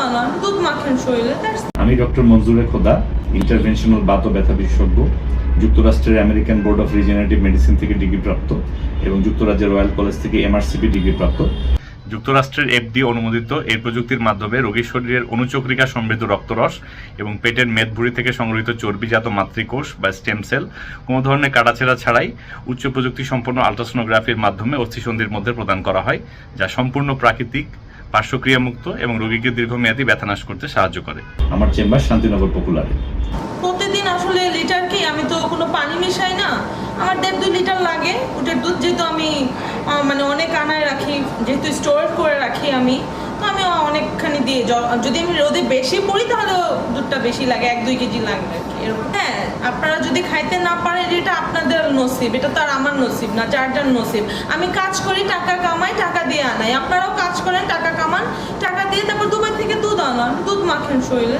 আনান, দুধ মাখেন শরীরে। আমি ডক্টর মনজুরে খোদা, ইন্টারভেনশনাল বাত ও ব্যথা বিশেষজ্ঞ, যুক্তরাষ্ট্রের American board of regenerative medicine থেকে ডিগ্রিপ্রাপ্ত এবং যুক্তরাজ্যের রয়্যাল কলেজ থেকে এমআরসিপি ডিগ্রিপ্রাপ্ত। যুক্তরাষ্ট্রের এফডি অনুমোদিত এই প্রযুক্তির মাধ্যমে রোগীর শরীরের অনুচক্রিকা সমৃদ্ধ রক্তরস এবং পেটের মেদভুঁড়ি থেকে সংগৃহীত চর্বিজাত মাতৃকোষ বা স্টেম সেল কোনো ধরনের কাটাছেঁড়া ছাড়াই উচ্চ প্রযুক্তি সম্পন্ন আল্ট্রাসোনোগ্রাফির মাধ্যমে অস্থিসন্ধির মধ্যে প্রদান করা হয়, যা সম্পূর্ণ প্রাকৃতিক, পার্শ্বক্রিয়ামুক্ত এবং রোগীকে দীর্ঘমেয়াদী ব্যথানাশ করতে সাহায্য করে। আমার চেম্বার শান্তিনগর পপুলারে। প্রতিদিন আসলে লিটার কি, আমি তো কোনো পানি মিশাই না, আমার 1.5-2 লিটার লাগে উটের দুধ, যেহেতু আমি মানে অনেক আনায় রাখি, যেহেতু স্টোর করে রাখি আমি, তো আমি অনেকখানি দিয়ে, যদি আমি রোদে বেশি পড়ি তাহলে দুধটা বেশি লাগে, 1-2 কেজি লাগবে আর কি এরকম। হ্যাঁ, আপনারা যদি খাইতে না পারেন এটা আপনাদের নসিব, এটা তো আর আমার নসিব না, যার নসিব। আমি কাজ করি, টাকা কামাই, টাকা দিয়ে আনাই, আপনারাও কাজ করেন, টাকা কামান, টাকা দিয়ে তারপর দুবাই থেকে দুধ আনান, দুধ মাখেন শরীরে।